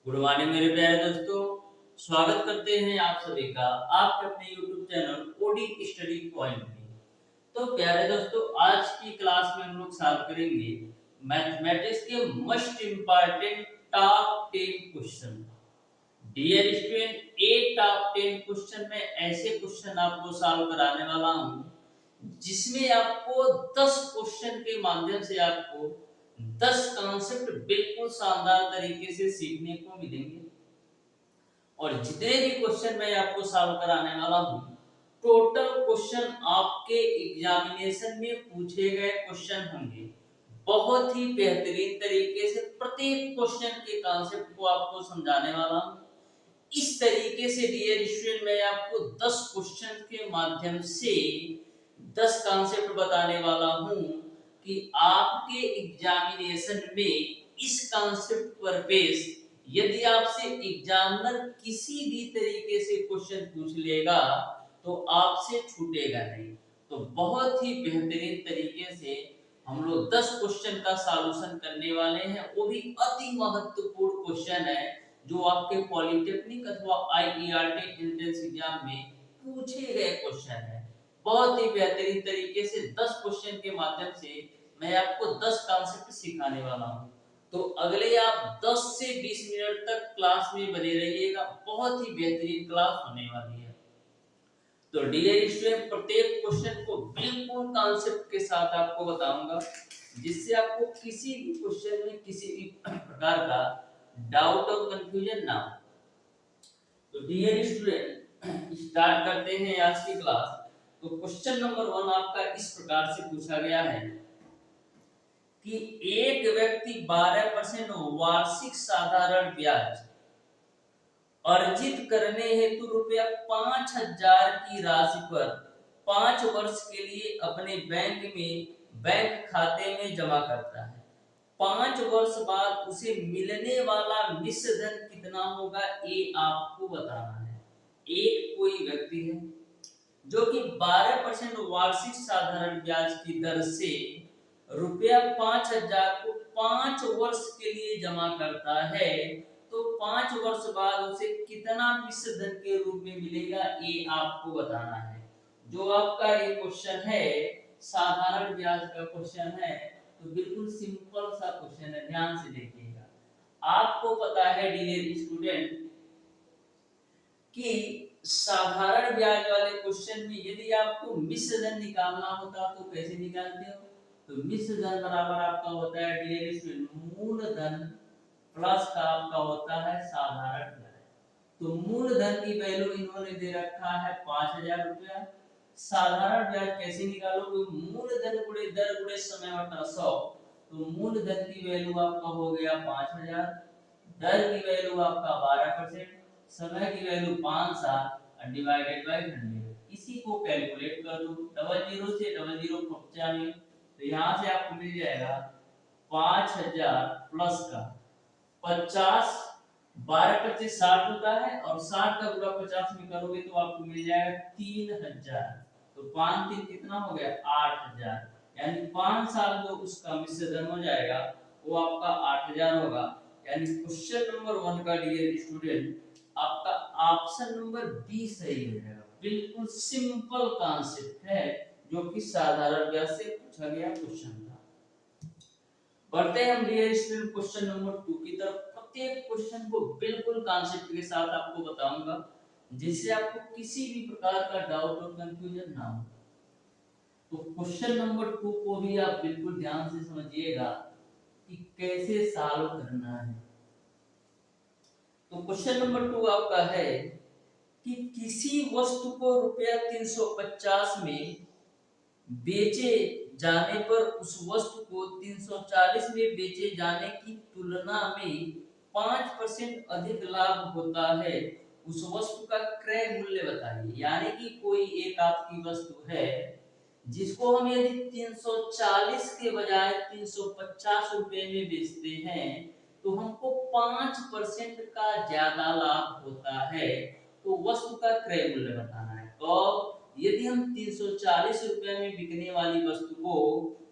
Good morning मेरे प्यारे दोस्तों। स्वागत करते हैं आप सभी का आपके अपने YouTube channel OD study point में। तो प्यारे दोस्तों, आज की क्लास में हम लोग सॉल्व करेंगे मैथमेटिक्स के most important top 10 question. Dear student, 8 top 10 question में ऐसे क्वेश्चन आपको सॉल्व कराने वाला हूं जिसमें आपको 10 क्वेश्चन के माध्यम से आपको 10 कॉन्सेप्ट बिल्कुल शानदार तरीके से सीखने को मिलेंगे। और जितने भी क्वेश्चन मैं आपको सॉल्व कराने वाला हूं, टोटल क्वेश्चन आपके एग्जामिनेशन में पूछे गए क्वेश्चन होंगे। बहुत ही बेहतरीन तरीके से प्रत्येक क्वेश्चन के कॉन्सेप्ट को आपको समझाने वाला हूं। इस तरीके से डियर स्टूडेंट मैं आपको 10 क्वेश्चन के माध्यम से 10 कॉन्सेप्ट बताने वाला हूं कि आपके एग्जामिनेशन में इस कॉन्सेप्ट पर बेस यदि आपसे एग्जामिनर किसी भी तरीके से क्वेश्चन पूछ लेगा तो आपसे छूटेगा नहीं। तो बहुत ही बेहतरीन तरीके से हम लोग 10 क्वेश्चन का सॉल्यूशन करने वाले हैं। वो भी अति महत्वपूर्ण क्वेश्चन है जो आपके पॉलिटेक्निक अथवा आईईआरटी एंट्रेंस एग्जाम में पूछे गए क्वेश्चन है। बहुत ही बेहतरीन तरीके से 10 क्वेश्चन के माध्यम से मैं आपको 10 कॉन्सेप्ट सिखाने वाला हूं। तो अगले आप 10 से 20 मिनट तक क्लास में बने रहिएगा। बहुत ही बेहतरीन क्लास होने वाली है। तो डियर स्टूडेंट, प्रत्येक क्वेश्चन को बिल्कुल कॉन्सेप्ट के साथ आपको बताऊंगा जिससे आपको किसी भी क्वेश्चन में किसी भी प्रकार का डाउट और कंफ्यूजन ना हो। तो डियर स्टूडेंट, स्टार्ट करते हैं आज की क्लास। तो क्वेश्चन नंबर 1 आपका इस प्रकार से पूछा गया है कि एक व्यक्ति 12% वार्षिक साधारण ब्याज अर्जित करने हेतु रुपया 5,000 की राशि पर 5 वर्ष के लिए अपने बैंक खाते में जमा करता है। 5 वर्ष बाद उसे मिलने वाला मिश्र धन कितना होगा, ये आपको बताना है। एक कोई व्यक्ति है जो कि 12% वार्षिक साधारण ब्याज की दर से रुपया 5,000 को 5 वर्ष के लिए जमा करता है, तो 5 वर्ष बाद उसे कितना मिश्र धन के रूप में मिलेगा, ये आपको बताना है। जो आपका ये क्वेश्चन है साधारण ब्याज का क्वेश्चन है, तो बिल्कुल सिंपल सा क्वेश्चन है, ध्यान से देखिएगा। आपको पता है डियर स्टूडेंट कि साधारण ब्याज वाले क्वेश्चन में यदि आपको मिश्र धन निकालना होता तो कैसे निकालते हो? तो मिश्र धन बराबर आपका होता है डियर स्टूडेंट मूलधन प्लस का आपका होता है साधारण ब्याज। तो मूलधन की वैल्यू इन्होंने दे रखा है 5,000 रुपया। साधारण ब्याज कैसे निकालोगे? मूलधन गुणे दर गुणे समय बटा 100। तो मूलधन की वैल्यू आपका हो गया 5,000, दर की वैल्यू आपका 12%, समय की वैल्यू 5 साल डिवाइडेड बाय 100। इसी को कैलकुलेट कर दो। 00 से 00 95, तो यहां से आपको मिल जाएगा 5,000 प्लस का 50, 12 × 60 होता है और 60 का गुणा 50 में करोगे तो आपको मिल जाएगा 3,000। तो 5 3 कितना हो गया 8,000, यानी 5 साल जो उसका मिश्र धन हो जाएगा वो आपका 8,000 होगा। यानी क्वेश्चन नंबर 1 का डियर स्टूडेंट आपका ऑप्शन नंबर बी सही हो जाएगा। बिल्कुल सिंपल कॉन्सेप्ट है जो कि साधारण ब्याज से पूछा गया क्वेश्चन था। बढ़ते हैं हम डियर स्टूडेंट क्वेश्चन नंबर 2 की तरफ। प्रत्येक क्वेश्चन को बिल्कुल कॉन्सेप्ट के साथ आपको बताऊंगा जिससे आपको किसी भी प्रकार का डाउट और कंफ्यूजन ना हो। तो क्वेश्चन नंबर 2 को भी आप बिल्कुल ध्यान से समझिएगा कि कैसे सॉल्व करना है। तो क्वेश्चन नंबर 2 आपका है कि किसी वस्तु को रुपया 350 में बेचे जाने पर उस वस्तु को 340 में बेचे जाने की तुलना में 5% अधिक लाभ होता है। उस वस्तु का क्रय मूल्य बताइए। यानी कि कोई एक आपकी वस्तु है जिसको हम यदि 340 के बजाय 350 रुपए में बेचते हैं तो हमको 5% का ज्यादा लाभ होता है। तो वस्तु का क्रय मूल्य बताना है। तो यदि हम 340 रुपए में बिकने वाली वस्तु को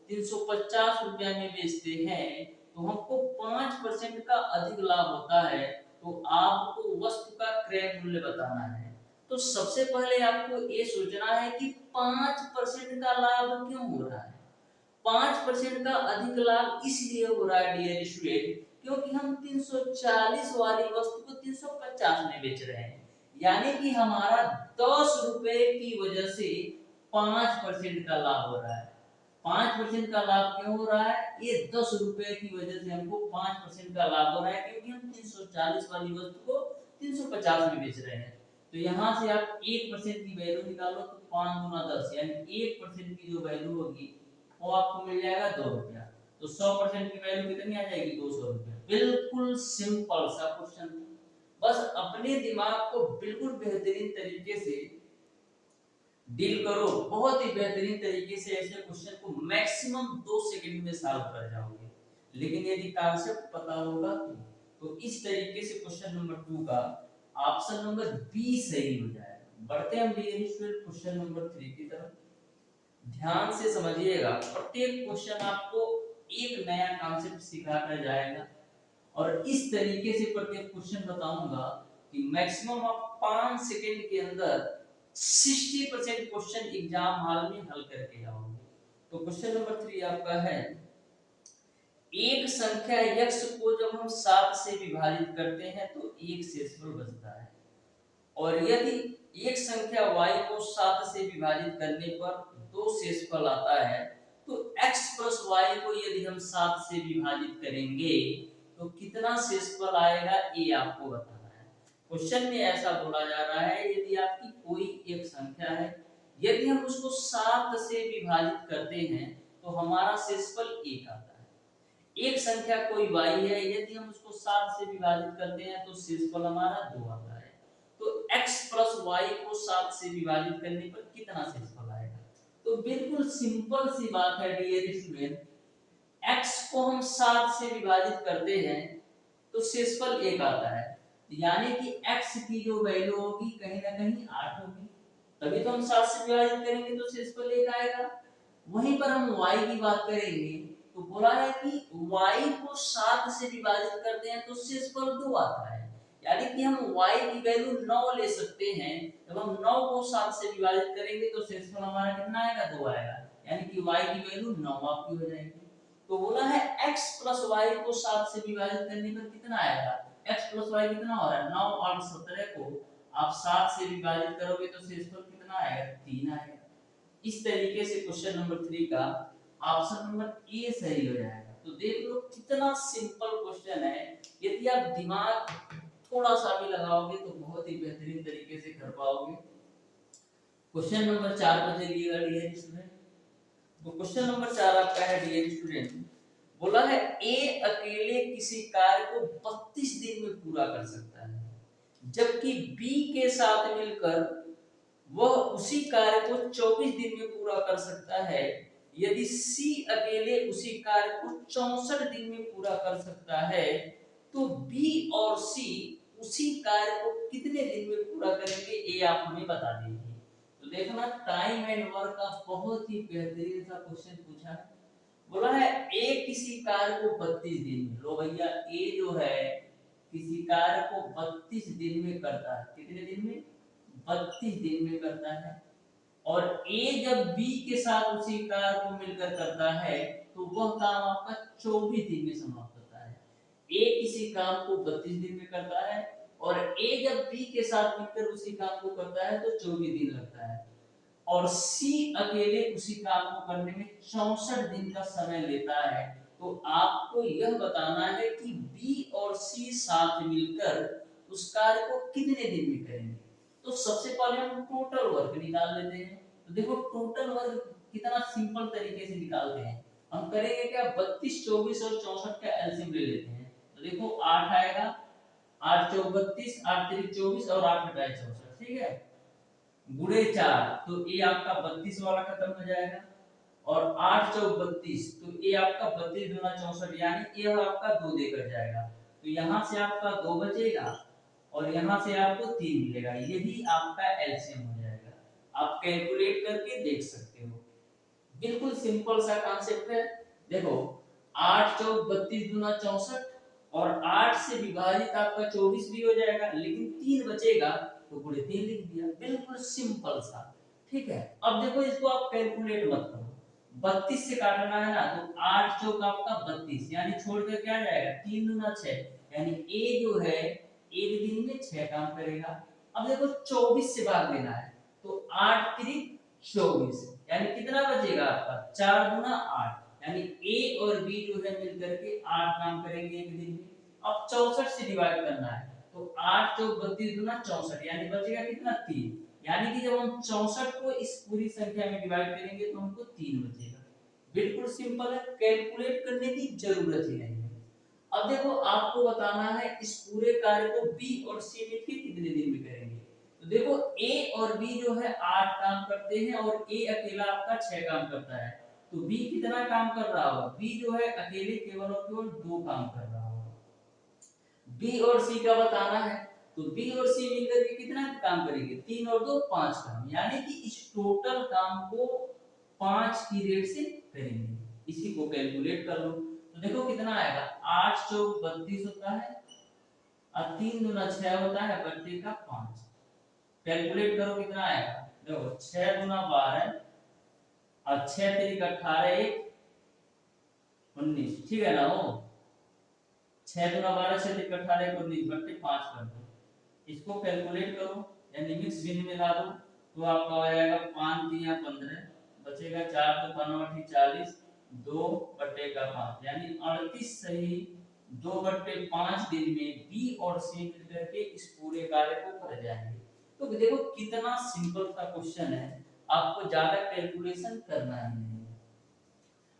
350 रुपए में बेचते हैं तो हमको 5% का अधिक लाभ होता है। तो आपको वस्तु का क्रय मूल्य बताना है। तो सबसे पहले आपको ये सोचना है कि 5% का लाभ क्यों हो रहा है। 5% का अधिक लाभ इसलिए हो रहा है डियर स्टूडेंट, क्योंकि हम 340 वाली वस्तु को 350 में बेच रहे हैं, यानी कि हमारा 10 रुपए की वजह से 5% का लाभ हो रहा है। 5% का लाभ क्यों हो रहा है? ये 10 रुपए की वजह से हमको 5% का लाभ हो रहा है, क्योंकि हम 340 वाली वस्तु को 350 में बेच रहे हैं। तो यहाँ से आप 1% की वैल्यू निकालो, तो 5 गुना 10 यानी 1% की जो वैल्यू होगी वो आपको मिल जाएगा 2 रुपया। तो 100% की वैल्यू कितनी आ जाएगी? 200 रुपया। बिल्कुल सिंपल सा क्वेश्चन। बस अपने दिमाग को बिल्कुल बेहतरीन तरीके से डील करो, बहुत ही बेहतरीन तरीके से ऐसे क्वेश्चन को मैक्सिमम 2 सेकंड में सॉल्व कर जाओगे। लेकिन यदि कॉन्सेप्ट पता होगा तो इस तरीके से क्वेश्चन नंबर 2 का ऑप्शन नंबर बी सही हो जाएगा। बढ़ते हैं हम क्वेश्चन नंबर 3 की तरफ। ध्यान से समझिएगा, प्रत्येक क्वेश्चन आपको एक नया कॉन्सेप्ट सिखाकर जाएगा और इस तरीके से प्रत्येक क्वेश्चन बताऊंगा कि मैक्सिमम आप 5 सेकंड के अंदर 60% क्वेश्चन एग्जाम हॉल में हल करके जाओगे। तो क्वेश्चन नंबर 3 आपका है, एक संख्या x को जब हम 7 से विभाजित करते हैं तो एक शेषफल बचता है, और यदि एक संख्या y को 7 से विभाजित करने पर 2 शेषफल आता है, तो x प्लस y को यदि हम 7 से विभाजित करेंगे तो कितना शेषफल आएगा, ये आपको बताना है। क्वेश्चन में ऐसा बोला जा रहा है, यदि आपकी कोई एक संख्या है, यदि हम उसको 7 से विभाजित करते हैं तो हमारा शेषफल 1 आता है। एक संख्या कोई y है, यदि हम उसको 7 से विभाजित करते हैं तो शेषफल हमारा 2 आता है। तो x प्लस y को 7 से विभाजित करने पर कितना शेषफल आएगा? तो बिल्कुल सिंपल सी बात है डियर स्टूडेंट, x को हम 7 से विभाजित करते हैं तो शेषफल 1 आता है, यानी कि x की जो वैल्यू होगी कहीं ना कहीं 8 होगी, तभी तो हम 7 से विभाजित करेंगे तो शेषफल 1 आएगा। वहीं पर हम y की बात करेंगे तो बोला है कि y को 7 से विभाजित करते हैं तो शेषफल 2 आता है, यानी कि हम y की वैल्यू 9 ले सकते हैं। जब हम 9 को 7 से विभाजित करेंगे तो शेषफल हमारा कितना आएगा? 2 आएगा, यानी कि y की वैल्यू 9 आपकी हो जाएगी। तो बोला है x प्लस y को 7 से विभाजित करने पर कितना आएगा? x प्लस y कितना हो रहा है? 9 और 17 को आप 7 से विभाजित करोगे तो शेषफल कितना आएगा? 3 आएगा। इस तरीके से क्वेश्चन नंबर 3 का ऑप्शन नंबर ए सही हो जाएगा। तो देख लो कितना सिंपल क्वेश्चन है, यदि आप दिमाग थोड़ा सा भी लगाओगे तो बहुत ही बेहतरीन तरीके से कर पाओगे। क्वेश्चन नंबर 4 पर चलिएगा डियर स्टूडेंट। तो क्वेश्चन नंबर 4 आपका है डियर स्टूडेंट, बोला है ए अकेले किसी कार्य को 32 दिन में पूरा कर सकता है, जबकि बी के साथ मिलकर वह उसी कार्य को 24 दिन में पूरा कर सकता है। यदि सी अकेले उसी कार्य को 64 दिन में पूरा कर सकता है, तो बी और सी उसी कार्य को कितने दिन में पूरा करेंगे, ये आप हमें बता दीजिए। तो देखना, टाइम एंड वर्क का बहुत ही बेहतरीन सा क्वेश्चन पूछा है। बोला है ए किसी कार्य को 32 दिन में, लो भैया ए जो है किसी कार्य को 32 दिन में करता है। कितने दिन में? 32 दिन में करता है। और ए जब बी के साथ उसी कार्य को मिलकर करता है तो वह काम आपका 24 दिन में समाप्त होता है। ए किसी काम को 32 दिन में करता है और ए जब बी के साथ मिलकर उसी काम को करता है तो 24 दिन लगता है, और सी अकेले उसी काम को करने में 64 दिन का समय लेता है। तो आपको यह बताना है कि बी और सी साथ मिलकर उस कार्य को कितने दिन में करेंगे। तो सबसे पहले हम टोटल वर्क निकाल लेते हैं। तो देखो टोटल वर्क कितना सिंपल तरीके से निकालते हैं। हम करेंगे क्या, 32, 24 और 64 का एलसीएम ले लेते हैं। तो देखो 8 आएगा, 8 चौक 32, 8 3 24 और 8 घटाए 64, ठीक है, गुणे 4, तो ये आपका 32 वाला खत्म हो जाएगा। और 8 चौक 32, तो ये आपका 32 दूना 64, यानी ये आपका 2 देकर जाएगा। तो यहाँ से आपका 2 बचेगा और यहाँ से आपको 3 मिलेगा। यही आपका एलसीएम हो जाएगा। आप कैलकुलेट करके देख सकते हो। बिल्कुल सिंपल सा कॉन्सेप्ट है। देखो 8 चौक 32 दूना 64 और 8 से विभाजित आपका 24 भी हो जाएगा, लेकिन 3 बचेगा तो गुणे 3 लिख दिया, बिल्कुल सिंपल सा। ठीक है, अब देखो इसको आप कैलकुलेट मत करो, 32 से काटना है ना, तो 8 चौक आपका 32, यानी छोड़ कर क्या जाएगा, 3 दूना 6, यानी ए जो है एक दिन में 6 काम करेगा। अब देखो 24 से भाग देना है, तो 8 त्रिक 24, यानी कितना बचेगा आपका, 4 दूना 8, यानी ए और बी जो है मिलकर के 8 काम करेंगे एक दिन में। अब 64 से डिवाइड करना है, तो 8 चौक 32 दूना 64, यानी बचेगा कितना, 3, यानी कि जब हम 64 को इस पूरी संख्या में डिवाइड करेंगे तो हमको 3 बचेगा। बिल्कुल सिंपल है, कैलकुलेट करने की जरूरत ही नहीं है। अब देखो आपको बताना है इस पूरे कार्य को बी और सी मिलकर कितने दिन में करेंगे। तो देखो ए और बी जो है 8 काम करते हैं और ए अकेला आपका 6 काम करता है, तो बी कितना काम कर रहा होगा, बी जो है अकेले केवल और केवल 2 काम कर रहा होगा। बी और सी का बताना है, तो बी और सी मिलकर के कितना काम करेंगे, 3 और 2 5 काम, यानी कि इस टोटल काम को 5 की रेट से करेंगे। इसी को कैलकुलेट कर लो, तो देखो कितना आएगा, 8 चौक 32 होता है और 3 दूना 6 होता है, बट्टे का 5, कैलकुलेट करो कितना आएगा, देखो 6 दूना 12 और 6 3 18 1 19, ठीक है ना, वो 6 दूना 12 6 3 18 1 19 बट्टे 5 कर दो, इसको कैलकुलेट करो यानी मिक्स बिन में ला दो, तो आपका हो जाएगा 5 3 15, बचेगा 4 2 5 40, 2 बट्टे का 5, यानी 38 सही 2 बट्टे 5 दिन में बी और सी मिलकर के इस पूरे कार्य को कर जाएंगे। तो देखो कितना सिंपल सा क्वेश्चन है, आपको ज्यादा कैलकुलेशन करना ही नहीं है।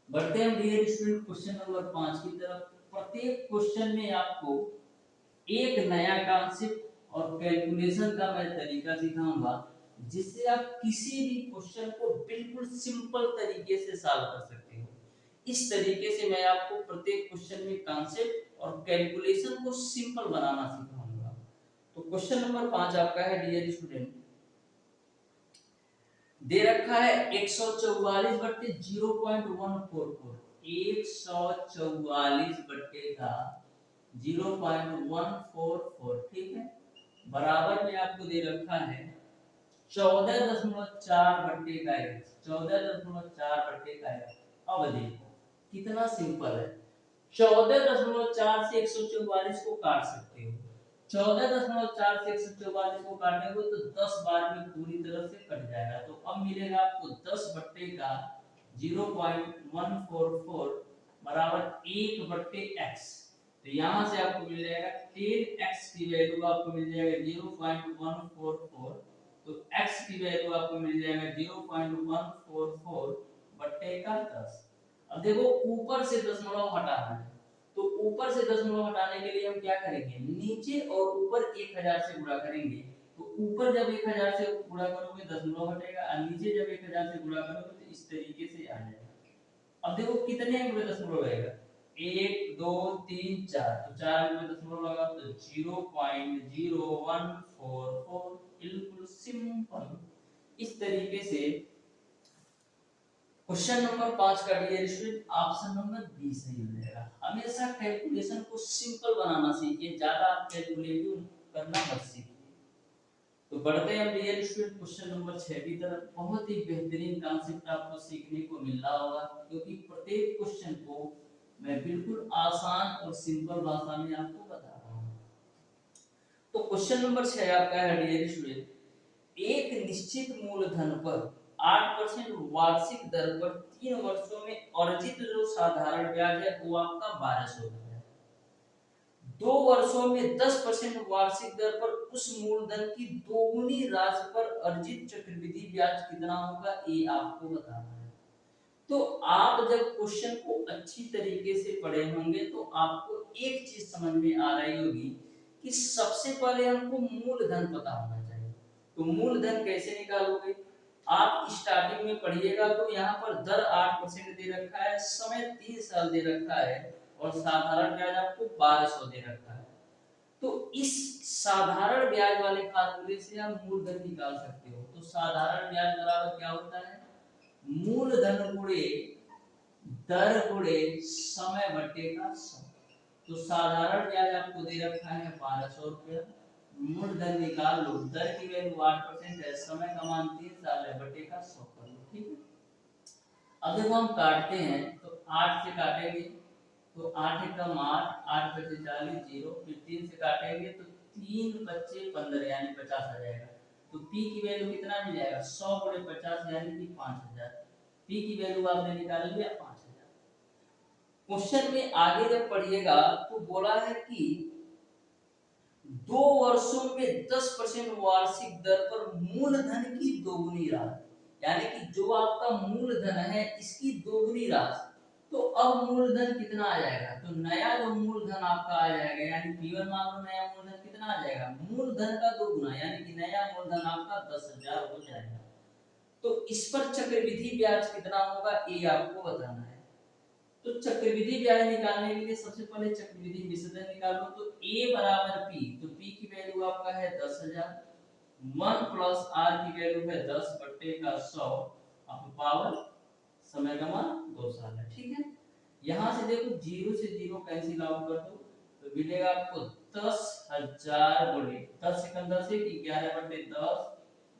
बढ़ते हैं डियर स्टूडेंट क्वेश्चन नंबर 5 की तरफ। प्रत्येक क्वेश्चन में आपको एक नया कॉन्सेप्ट और कैलकुलेशन का मैं तरीका सिखाऊंगा, जिससे आप किसी भी क्वेश्चन को बिल्कुल सिंपल तरीके से सॉल्व कर सकते हो। इस तरीके से मैं आपको प्रत्येक क्वेश्चन में कॉन्सेप्ट और कैलकुलेशन को सिंपल बनाना सिखाऊंगा। तो क्वेश्चन नंबर 5 आपका है डियर स्टूडेंट, दे रखा है 144 बट्टे 0.144, 144 बट्टे का 0.144, ठीक है, बराबर में आपको दे रखा है 14.4 बट्टे का 1, 14.4 बट्टे का 1। अब देखो कितना सिंपल है, 14.4 से 144 को काट सकते हो, 14.4 से 144 को काटेंगे तो 10 बार में पूरी तरह से कट जाएगा, तो अब मिलेगा आपको 10 बट्टे का 0.144 बराबर 1 बट्टे x, तो यहाँ से आपको मिल जाएगा 10x की वैल्यू आपको मिल जाएगा 0.144, तो x की वैल्यू आपको मिल जाएगा 0.144 बट्टे का 10। अब देखो ऊपर से दशमलव हटाना है, तो ऊपर से दशमलव हटाने के लिए हम क्या करेंगे, नीचे और ऊपर 1000 से गुणा करेंगे, तो ऊपर जब 1000 से गुणा करोगे दशमलव हटेगा और नीचे जब 1000 से गुणा करोगे तो इस तरीके से आ जाएगा। अब देखो कितने अंक में दशमलव रहेगा, 1 2 3 4, तो 4 अंक में दशमलव लगा तो 0.0144, बिल्कुल सिंपल। इस तरीके से क्वेश्चन नंबर 5 का dear student option number B सही हो जाएगा। हमेशा कैलकुलेशन को सिंपल बनाना सीखिए, ज्यादा आप कैलकुलेटिव करना मत सीखिए। तो बढ़ते हैं डियर स्टूडेंट क्वेश्चन नंबर 6 की तरफ। बहुत ही बेहतरीन कांसेप्ट आपको सीखने को मिल रहा होगा, क्योंकि प्रत्येक क्वेश्चन को मैं बिल्कुल आसान और सिंपल भाषा में आपको बता रहा हूं। तो क्वेश्चन नंबर 6 आपका है डियर स्टूडेंट, एक निश्चित मूलधन पर 8% वार्षिक दर पर 3 वर्षों में अर्जित जो साधारण ब्याज है वो आपका 1200 है। 2 वर्षों में 10% वार्षिक दर पर उस मूलधन की दोगुनी राशि पर अर्जित चक्रवृद्धि ब्याज कितना होगा, ये आपको बताना है। तो आप जब क्वेश्चन को अच्छी तरीके से पढ़े होंगे तो आपको एक चीज समझ में आ रही होगी कि सबसे पहले हमको मूलधन पता होना चाहिए। तो मूलधन कैसे निकालोगे, आप स्टार्टिंग में पढ़िएगा तो यहाँ पर दर 8% दे रखा है, समय 3 साल दे रखा है और साधारण ब्याज आपको 1200 दे रखा है। तो इस साधारण ब्याज वाले फार्मूले से आप मूलधन निकाल सकते हो। तो साधारण ब्याज बराबर क्या होता है, मूलधन गुणे दर गुणे समय बटे का समय। तो साधारण ब्याज आपको दे रखा है 1200 रुपया। मूलधन निकाल लो, दर की वैल्यू 8% है, समय का मान 3 साल है, बटे का 100 कर लो। ठीक है, अब देखो हम काटते हैं तो 8 से काटेंगे तो 8 एकम 8, 8 पचे 40 जीरो, फिर 3 से काटेंगे तो 3 पच्चे 15 यानी 50 आ जाएगा। तो P की वैल्यू कितना मिल जाएगा 100 गुणे 50 यानी कि 5000। P की वैल्यू आपने निकाल लिया 5000। क्वेश्चन में आगे जब पढ़िएगा तो बोला है कि 2 वर्षों में 10% वार्षिक दर पर मूलधन की दोगुनी राशि, यानी कि जो आपका मूलधन है इसकी दोगुनी राशि। तो अब मूलधन कितना आ जाएगा, तो नया जो मूलधन आपका आ जाएगा, यानी P1 मान लो नया मूलधन कितना आ जाएगा, मूलधन का दोगुना, यानी कि नया मूलधन आपका 10,000 हो जाएगा। तो इस पर चक्रवृद्धि ब्याज कितना होगा ये आपको बताना है। तो चक्रवृद्धि ब्याज निकालने के लिए सबसे पहले चक्रवृद्धि विसर्जन निकालो। तो A बराबर P, तो P की वैल्यू आपका है 10,000, 1 प्लस R की वैल्यू है 10 बट्टे का 100 अब पावर समय का मान 2 साल है। ठीक है, यहाँ से देखो 0 से 0 कैंसिल आउट कर दो तो मिलेगा आपको 10,000 गुणे 10 सेकंड 10 से 11 बट्टे 10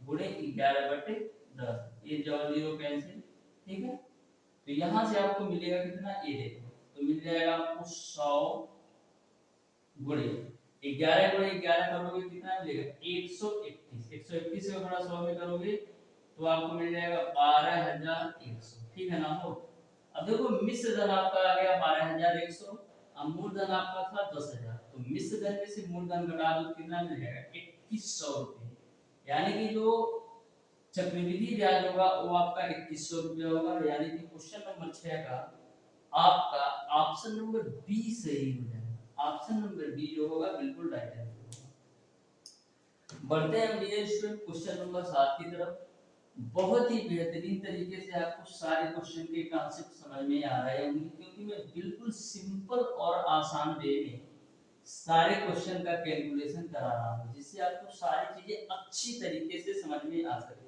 गुणे 11 बट्टे 10, ये जो 0 कैंसिल। ठीक है, तो यहां से आपको मिलेगा कितना, ये देखो तो मिल जाएगा आपको 100 गुणे 11 गुणे 11 करोगे कितना मिलेगा 131, 131 से गुणा 100 में करोगे तो आपको मिल जाएगा 12,100। ठीक है ना। हो अब देखो मिश्र धन आपका आ गया 12,100, अब मूलधन आपका था 10,000, तो मिश्र धन में से मूलधन घटा दो कितना मिल जाएगा 2100 रुपए, यानी कि जो चक्रवृद्धि ब्याज होगा वो आपका 2100 रुपया होगा। यानी कि क्वेश्चन नंबर 6 का आपका ऑप्शन नंबर बी सही हो जाएगा। ऑप्शन नंबर बी जो होगा बिल्कुल राइट आंसर होगा। बढ़ते हैं डियर स्टूडेंट क्वेश्चन नंबर 7 की तरफ। बहुत ही बेहतरीन तरीके से आपको सारे क्वेश्चन के कांसेप्ट समझ में आ रहे होंगे, क्योंकि मैं बिल्कुल सिंपल और आसान वे में सारे क्वेश्चन का कैलकुलेशन करा रहा हूं, जिससे आपको सारी चीजें अच्छी तरीके से समझ में आ सके।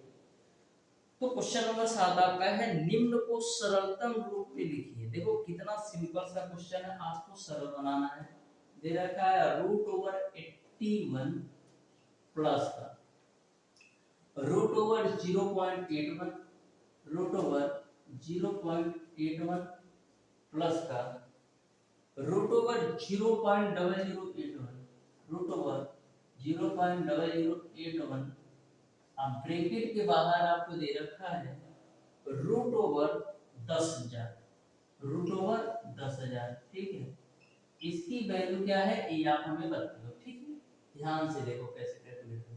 तो क्वेश्चन नंबर 7 आपका है निम्न को सरलतम रूप में लिखिए। देखो कितना सिंपल सा क्वेश्चन है, आपको सरल बनाना है। दे रखा है √81 प्लस का √0.81 √0.81 प्लस का √0.0081 अब ब्रैकेट के बाहर आपको दे रखा है √10,000। ठीक है, इसकी वैल्यू क्या है ये आप हमें बता दो। ठीक है, ध्यान से देखो कैसे कैलकुलेट हो।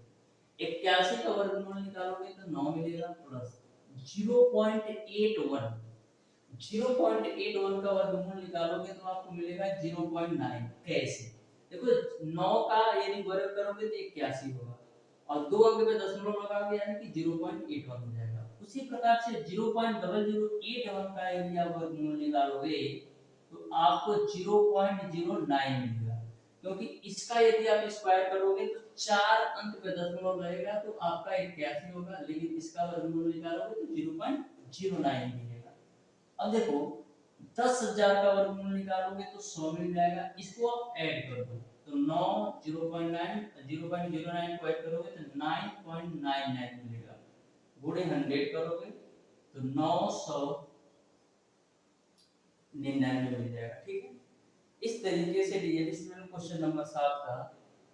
81 का वर्गमूल निकालोगे तो 9 मिलेगा प्लस 0.81 0.81 का वर्गमूल निकालोगे तो आपको मिलेगा 0.9। कैसे देखो 9 का यदि वर्ग करोगे तो 81 होगा और 2 अंक में दशमलव लगाओगे यानी कि 0.81 हो जाएगा। उसी प्रकार से 0.0081 का यदि आप वर्गमूल निकालोगे तो आपको 0.09 मिलेगा, क्योंकि इसका यदि आप स्क्वायर करोगे तो 4 अंक पे दशमलव रहेगा तो आपका 81 होगा, लेकिन इसका वर्गमूल निकालोगे तो 0.09 मिलेगा। अब देखो 10,000 का वर्गमूल निकालोगे तो 100 मिल जाएगा, इसको आप ऐड कर दो तो 9 0.09 को ऐड करोगे तो 9.99 मिलेगा, गुणे 100 करोगे तो 999 मिल जाएगा। ठीक है, इस तरीके से डिविजन क्वेश्चन नंबर 7 का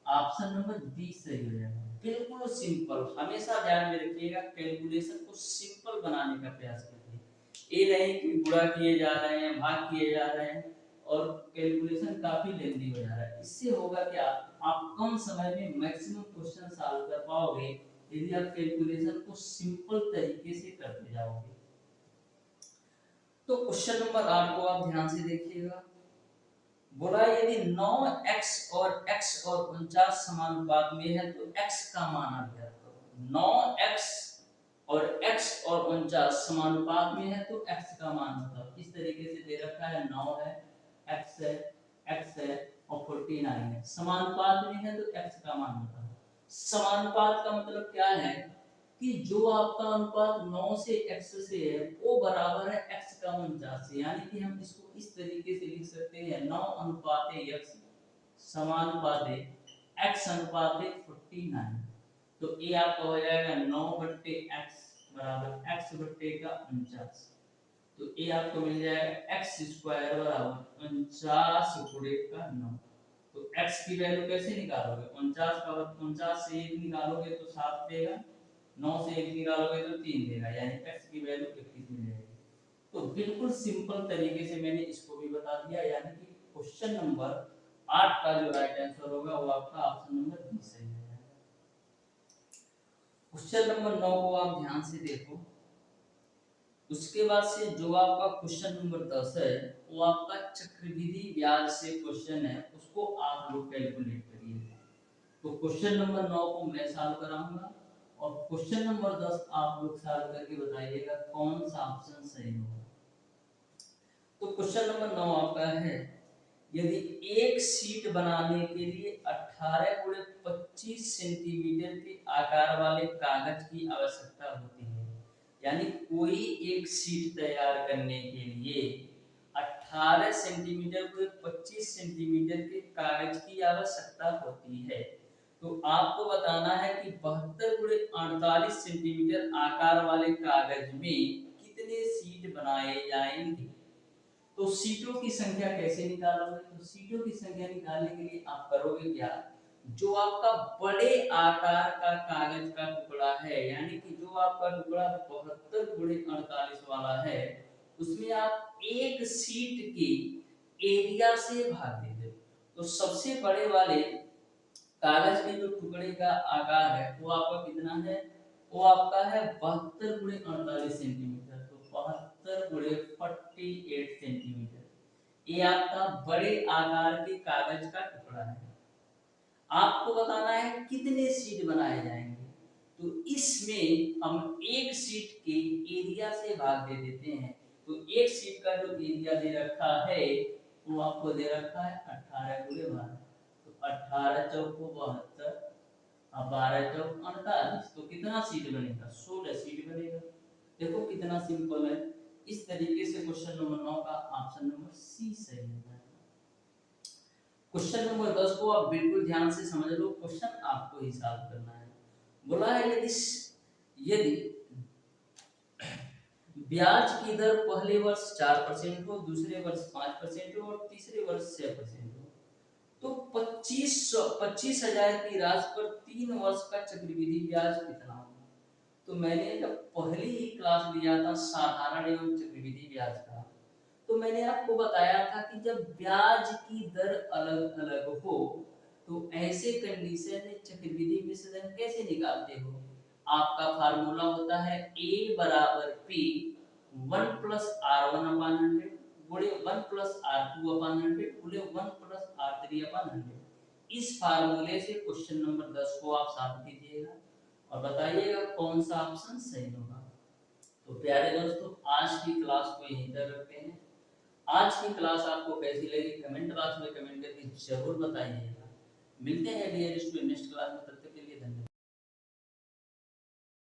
ऑप्शन नंबर बी सही हो जाएगा। बिल्कुल सिंपल, हमेशा ध्यान में रखिएगा कैलकुलेशन को सिंपल बनाने का प्रयास कीजिए। ये नहीं कि गुणा किए जा रहे हैं भाग किए जा रहे हैं और कैलकुलेशन काफी लेंथी हो जा रहा है। इससे होगा क्या, आप कम समय में मैक्सिमम क्वेश्चन सॉल्व कर पाओगे यदि आप कैलकुलेशन को सिंपल तरीके से करते जाओगे। तो क्वेश्चन नंबर 8 को आप ध्यान से देखिएगा। बोला यदि 9x और x और 49 समानुपात में है तो x का मान ज्ञात करो। 9x और x और 49 समानुपात में है तो x का मान बताओ। इस तरीके से दे रखा है 9 है x है और 49 है, समानुपात में है तो x का मान बताओ। समानुपात का मतलब क्या है, कि जो आपका अनुपात 9 से x से है वो बराबर है x का 49 से, यानी कि हम इसको इस तरीके से लिख सकते हैं 9 अनुपात x समानुपात x अनुपात 49। तो ये आपका हो जाएगा 9 बट्टे x बराबर x बट्टे का 49। तो ये आपको मिल जाएगा x स्क्वायर बराबर 49 गुणे का 9। तो x की वैल्यू कैसे निकालोगे, 49 का 49 से 1 निकालोगे तो 7 देगा, 9 से 1 निकालोगे तो 3 देगा, यानी x की वैल्यू 21 मिल जाएगी। तो बिल्कुल सिंपल तरीके से मैंने इसको भी बता दिया, यानी कि क्वेश्चन नंबर 8 का जो राइट आंसर होगा वो आपका ऑप्शन नंबर बी सही है। क्वेश्चन नंबर 9 को आप ध्यान से देखो। उसके बाद से जो आपका क्वेश्चन नंबर 10 है वो आपका चक्रवृद्धि ब्याज से क्वेश्चन है, उसको आप लोग कैलकुलेट करिए। तो क्वेश्चन नंबर 9 को मैं सॉल्व कराऊंगा और क्वेश्चन नंबर 10 आप लोग सॉल्व करके बताइएगा कौन सा ऑप्शन सही होगा। तो क्वेश्चन नंबर 9 आपका है, यदि एक सीट बनाने के लिए 18 गुणे 25 सेंटीमीटर के आकार वाले कागज की आवश्यकता होती है, यानी कोई एक सीट तैयार करने के लिए 18 सेंटीमीटर गुणे 25 सेंटीमीटर के कागज की आवश्यकता होती है। तो आपको बताना है कि 72 गुणे 48 सेंटीमीटर आकार वाले कागज में कितने सीट बनाए जाएंगे। तो सीटों की संख्या कैसे निकालोगे, तो सीटों की संख्या निकालने के लिए आप करोगे क्या, जो आपका बड़े आकार का कागज का टुकड़ा है, यानी कि जो आपका टुकड़ा 72 गुणे 48 वाला है, उसमें आप एक सीट के एरिया से भाग दे दो। तो सबसे बड़े वाले कागज के जो टुकड़े का आकार है वो आपका कितना है, वो आपका है 72 गुणे 48 सेंटीमीटर। तो 72 गुणे 48 सेंटीमीटर ये आपका बड़े आकार के कागज का टुकड़ा है। आपको बताना है कितने सीट बनाए जाएंगे। तो इसमें हम एक सीट के एरिया से भाग दे देते हैं। तो एक सीट का जो एरिया दे रखा है वो आपको दे रखा है 18 गुणे 12। तो 18 चौको 72 और 12 चौक 48। तो कितना सीट बनेगा, 16 सीट बनेगा। देखो कितना सिंपल है। इस तरीके से क्वेश्चन नंबर 9 का ऑप्शन नंबर सी सही है। क्वेश्चन नंबर 10 को आप बिल्कुल ध्यान से समझ लो, क्वेश्चन आपको ही सॉल्व करना है। बोला है यदि ब्याज की दर पहले वर्ष 4% हो, दूसरे वर्ष 5% हो और तीसरे वर्ष 6% हो, तो 25,000 की राशि पर 3 वर्ष का चक्रवृद्धि ब्याज कितना होगा। तो मैंने जब पहली ही क्लास लिया था साधारण एवं चक्रवृद्धि ब्याज का, तो मैंने आपको बताया था कि जब ब्याज की दर अलग अलग हो तो ऐसे कंडीशन में चक्रवृद्धि विसर्जन कैसे निकालते हो। आपका फार्मूला होता है a बराबर p 1 प्लस r1/100 गुणे 1 प्लस r2/100 गुणे 1 प्लस r3/100। इस फार्मूले से क्वेश्चन नंबर 10 को आप सॉल्व कीजिएगा और बताइएगा कौन सा ऑप्शन सही होगा। तो प्यारे दोस्तों आज की क्लास को यहीं तक रखते हैं। आज की क्लास आपको कैसी लगी कमेंट बॉक्स में कमेंट करके जरूर बताइएगा। मिलते हैं डियर स्टूडेंट नेक्स्ट क्लास में।